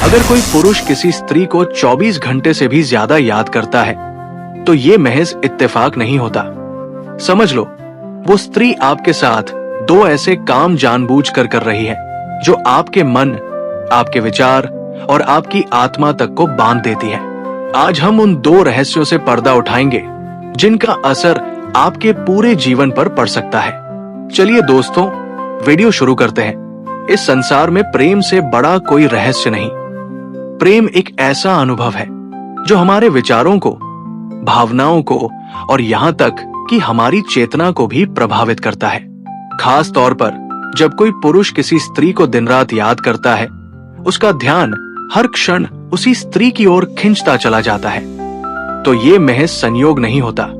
अगर कोई पुरुष किसी स्त्री को 24 घंटे से भी ज्यादा याद करता है तो ये महज इत्तेफाक नहीं होता। समझ लो, वो स्त्री आपके साथ दो ऐसे काम जानबूझकर कर रही है जो आपके मन, आपके विचार और आपकी आत्मा तक को बांध देती है। आज हम उन दो रहस्यों से पर्दा उठाएंगे जिनका असर आपके पूरे जीवन पर पड़ सकता है। चलिए दोस्तों, वीडियो शुरू करते हैं। इस संसार में प्रेम से बड़ा कोई रहस्य नहीं। प्रेम एक ऐसा अनुभव है जो हमारे विचारों को, भावनाओं को और यहाँ तक कि हमारी चेतना को भी प्रभावित करता है। खास तौर पर जब कोई पुरुष किसी स्त्री को दिन रात याद करता है, उसका ध्यान हर क्षण उसी स्त्री की ओर खिंचता चला जाता है, तो ये महज संयोग नहीं होता।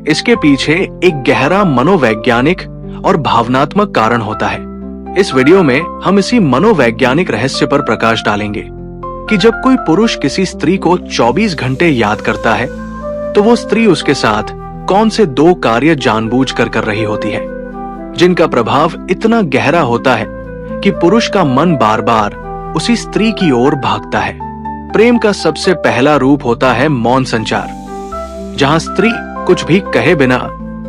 इसके पीछे एक गहरा मनोवैज्ञानिक और भावनात्मक कारण होता है। इस वीडियो में हम इसी मनोवैज्ञानिक रहस्य पर प्रकाश डालेंगे कि जब कोई पुरुष किसी स्त्री को 24 घंटे याद करता है तो वो स्त्री उसके साथ कौन से दो कार्य जानबूझकर कर रही होती है जिनका प्रभाव इतना गहरा होता है कि पुरुष का मन बार बार उसी स्त्री की ओर भागता है। प्रेम का सबसे पहला रूप होता है मौन संचार, जहां स्त्री कुछ भी कहे बिना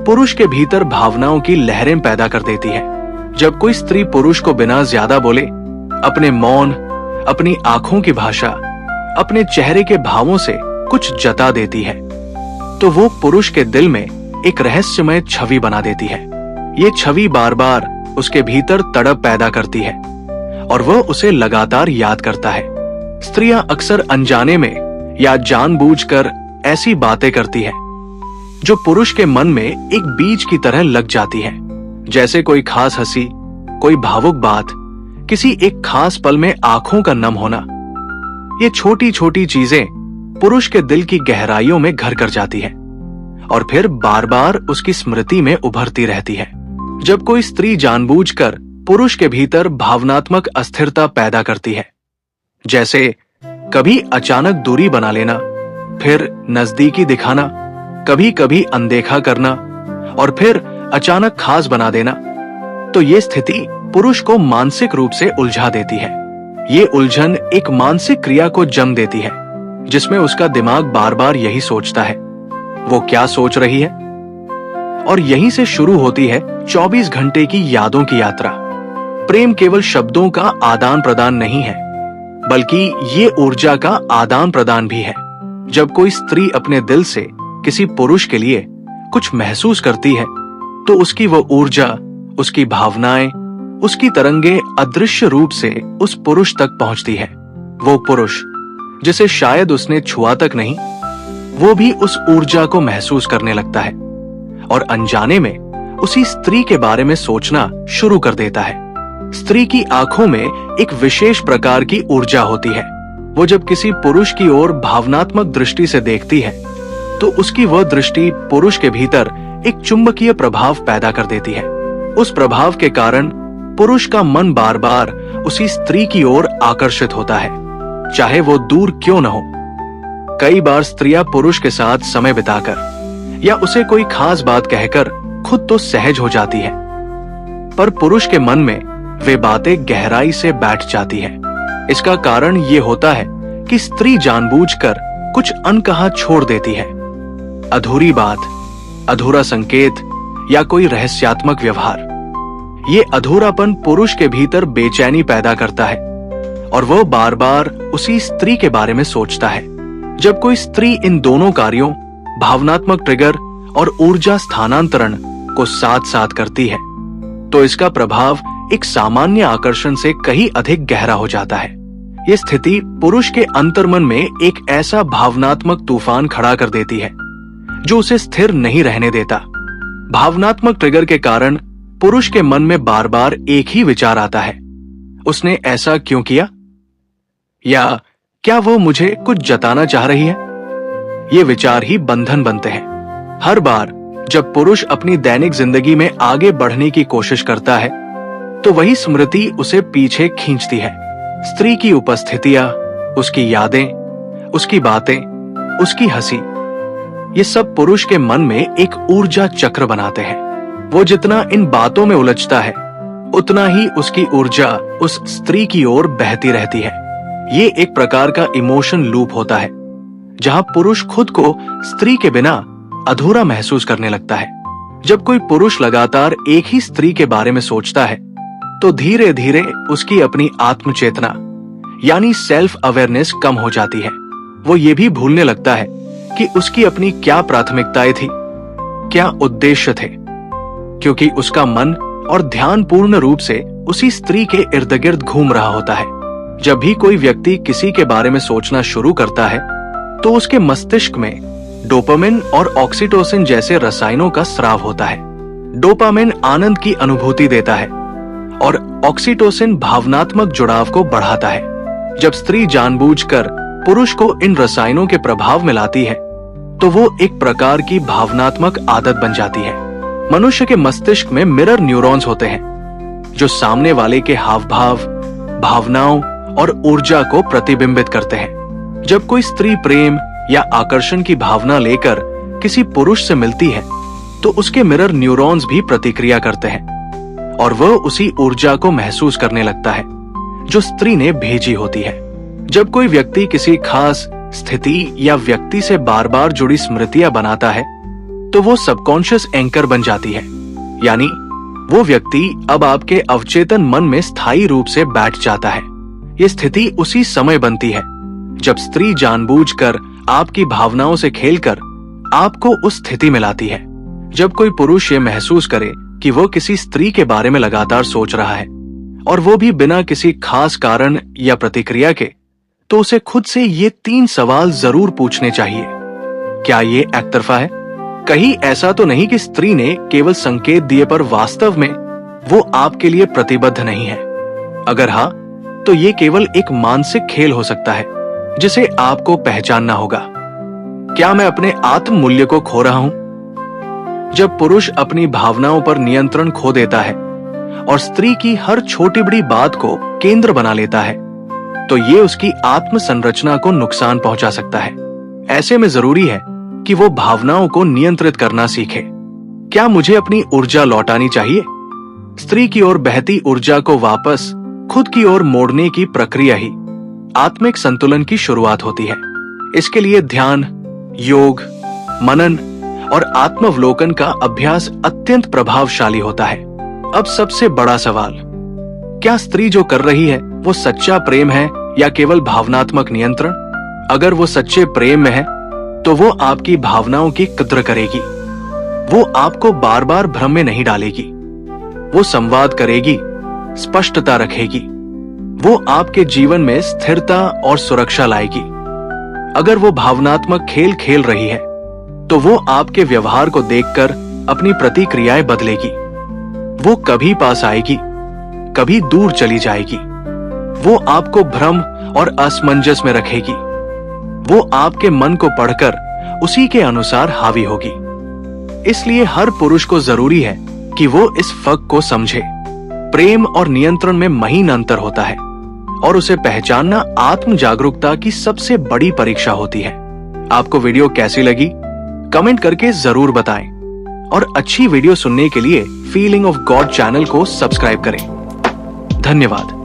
पुरुष के भीतर भावनाओं की लहरें पैदा कर देती है। जब कोई स्त्री पुरुष को बिना ज्यादा बोले अपने मौन, अपनी आंखों की भाषा, अपने चेहरे के भावों से कुछ जता देती है तो वो पुरुष के दिल में एक रहस्यमय छवि बना देती है। ये छवि बार बार उसके भीतर तड़प पैदा करती है और वह उसे लगातार याद करता है। स्त्रियां अक्सर अनजाने में या जानबूझकर ऐसी बातें करती है जो पुरुष के मन में एक बीज की तरह लग जाती है, जैसे कोई खास हंसी, कोई भावुक बात, किसी एक खास पल में आंखों का नम होना। ये छोटी छोटी चीजें पुरुष के दिल की गहराइयों में घर कर जाती है और फिर बार बार उसकी स्मृति में उभरती रहती है। जब कोई स्त्री जानबूझकर पुरुष के भीतर भावनात्मक अस्थिरता पैदा करती है, जैसे कभी अचानक दूरी बना लेना, फिर नजदीकी दिखाना, कभी कभी अनदेखा करना और फिर अचानक खास बना देना, तो ये स्थिति पुरुष को मानसिक रूप से उलझा देती है। ये उलझन एक मानसिक क्रिया को जन्म देती है जिसमें उसका दिमाग बार बार यही सोचता है वो क्या सोच रही है, और यहीं से शुरू होती है 24 घंटे की यादों की यात्रा। प्रेम केवल शब्दों का आदान प्रदान नहीं है, बल्कि ये ऊर्जा का आदान प्रदान भी है। जब कोई स्त्री अपने दिल से किसी पुरुष के लिए कुछ महसूस करती है तो उसकी वो ऊर्जा, उसकी भावनाएं, उसकी तरंगे अदृश्य रूप से उस पुरुष तक पहुंचती है। वो पुरुष जिसे शायद उसने छुआ तक नहीं, वो भी उस ऊर्जा को महसूस करने लगता है और अनजाने में उसी स्त्री के बारे में सोचना शुरू कर देता है। स्त्री की आंखों में एक विशेष प्रकार की ऊर्जा होती है। वो जब किसी पुरुष की ओर भावनात्मक दृष्टि से देखती है तो उसकी वह दृष्टि पुरुष के भीतर एक चुंबकीय प्रभाव पैदा कर देती है। उस प्रभाव के कारण पुरुष का मन बार बार उसी स्त्री की ओर आकर्षित होता है, चाहे वो दूर क्यों न हो। कई बार स्त्रियां पुरुष के साथ समय बिताकर या उसे कोई खास बात कहकर खुद तो सहज हो जाती है, पर पुरुष के मन में वे बातें गहराई से बैठ जाती है। इसका कारण ये होता है कि स्त्री जानबूझकर कुछ अनकहा छोड़ देती है। अधूरी बात, अधूरा संकेत या कोई रहस्यात्मक व्यवहार। ये अधूरापन पुरुष के भीतर बेचैनी पैदा करता है और वह बार बार उसी स्त्री के बारे में सोचता है। जब कोई स्त्री इन दोनों कार्यों, भावनात्मक ट्रिगर और ऊर्जा स्थानांतरण को साथ साथ करती है तो इसका प्रभाव एक सामान्य आकर्षण से कहीं अधिक गहरा हो जाता है। ये स्थिति पुरुष के अंतर्मन में एक ऐसा भावनात्मक तूफान खड़ा कर देती है जो उसे स्थिर नहीं रहने देता। भावनात्मक ट्रिगर के कारण पुरुष के मन में बार बार एक ही विचार आता है, उसने ऐसा क्यों किया, या क्या वो मुझे कुछ जताना चाह रही है। ये विचार ही बंधन बनते हैं। हर बार जब पुरुष अपनी दैनिक जिंदगी में आगे बढ़ने की कोशिश करता है तो वही स्मृति उसे पीछे खींचती है। स्त्री की उपस्थितियां, उसकी यादें, उसकी बातें, उसकी हंसी, ये सब पुरुष के मन में एक ऊर्जा चक्र बनाते हैं। वो जितना इन बातों में उलझता है उतना ही उसकी ऊर्जा उस स्त्री की ओर बहती रहती है। ये एक प्रकार का इमोशन लूप होता है जहां पुरुष खुद को स्त्री के बिना अधूरा महसूस करने लगता है। जब कोई पुरुष लगातार एक ही स्त्री के बारे में सोचता है तो धीरे धीरे उसकी अपनी आत्मचेतना यानी सेल्फ अवेयरनेस कम हो जाती है। वो ये भी भूलने लगता है कि उसकी अपनी क्या प्राथमिकताएं थी, क्या उद्देश्य थे, क्योंकि उसका मन और ध्यान पूर्ण रूप से उसी स्त्री के इर्द गिर्द घूम रहा होता है। जब भी कोई व्यक्ति किसी के बारे में सोचना शुरू करता है तो उसके मस्तिष्क में डोपामिन और ऑक्सीटोसिन जैसे रसायनों का स्राव होता है। डोपामिन आनंद की अनुभूति देता है और ऑक्सीटोसिन भावनात्मक जुड़ाव को बढ़ाता है। जब स्त्री जानबूझकर पुरुष को इन रसायनों के प्रभाव में लाती है तो वो एक प्रकार की भावनात्मक आदत बन जाती है। मनुष्य के मस्तिष्क में मिरर न्यूरॉन्स होते हैं जो सामने वाले के हाव भाव, भावनाओं और ऊर्जा को प्रतिबिंबित करते हैं। जब कोई स्त्री प्रेम या आकर्षण की भावना लेकर किसी पुरुष से मिलती है तो उसके मिरर न्यूरॉन्स भी प्रतिक्रिया करते हैं और वह उसी ऊर्जा को महसूस करने लगता है जो स्त्री ने भेजी होती है। जब कोई व्यक्ति किसी खास स्थिति या व्यक्ति से बार बार जुड़ी स्मृतियां बनाता है तो वो सबकॉन्शियस एंकर बन जाती है, यानी वो व्यक्ति अब आपके अवचेतन मन में स्थायी रूप से बैठ जाता है। ये स्थिति उसी समय बनती है जब स्त्री जानबूझकर आपकी भावनाओं से खेलकर आपको उस स्थिति में लाती है। जब कोई पुरुष ये महसूस करे कि वो किसी स्त्री के बारे में लगातार सोच रहा है और वो भी बिना किसी खास कारण या प्रतिक्रिया के, तो उसे खुद से ये 3 सवाल जरूर पूछने चाहिए। क्या ये एकतरफा है? कहीं ऐसा तो नहीं कि स्त्री ने केवल संकेत दिए पर वास्तव में वो आपके लिए प्रतिबद्ध नहीं है? अगर हाँ, तो ये केवल एक मानसिक खेल हो सकता है जिसे आपको पहचानना होगा। क्या मैं अपने आत्म मूल्य को खो रहा हूं? जब पुरुष अपनी भावनाओं पर नियंत्रण खो देता है और स्त्री की हर छोटी बड़ी बात को केंद्र बना लेता है तो ये उसकी आत्म संरचना को नुकसान पहुंचा सकता है। ऐसे में जरूरी है कि वो भावनाओं को नियंत्रित करना सीखे। क्या मुझे अपनी ऊर्जा लौटानी चाहिए? स्त्री की ओर बहती ऊर्जा को वापस खुद की ओर मोड़ने की प्रक्रिया ही आत्मिक संतुलन की शुरुआत होती है। इसके लिए ध्यान, योग, मनन और आत्मावलोकन का अभ्यास अत्यंत प्रभावशाली होता है। अब सबसे बड़ा सवाल, क्या स्त्री जो कर रही है वो सच्चा प्रेम है या केवल भावनात्मक नियंत्रण? अगर वो सच्चे प्रेम में है तो वो आपकी भावनाओं की कद्र करेगी। वो आपको बार बार भ्रम में नहीं डालेगी। वो संवाद करेगी, स्पष्टता रखेगी। वो आपके जीवन में स्थिरता और सुरक्षा लाएगी। अगर वो भावनात्मक खेल खेल रही है तो वो आपके व्यवहार को देखकर अपनी प्रतिक्रियाएं बदलेगी। वो कभी पास आएगी, कभी दूर चली जाएगी। वो आपको भ्रम और असमंजस में रखेगी। वो आपके मन को पढ़कर उसी के अनुसार हावी होगी। इसलिए हर पुरुष को जरूरी है कि वो इस फर्क को समझे। प्रेम और नियंत्रण में महीन अंतर होता है और उसे पहचानना आत्म जागरूकता की सबसे बड़ी परीक्षा होती है। आपको वीडियो कैसी लगी कमेंट करके जरूर बताएं और अच्छी वीडियो सुनने के लिए फीलिंग ऑफ गॉड चैनल को सब्सक्राइब करें। धन्यवाद।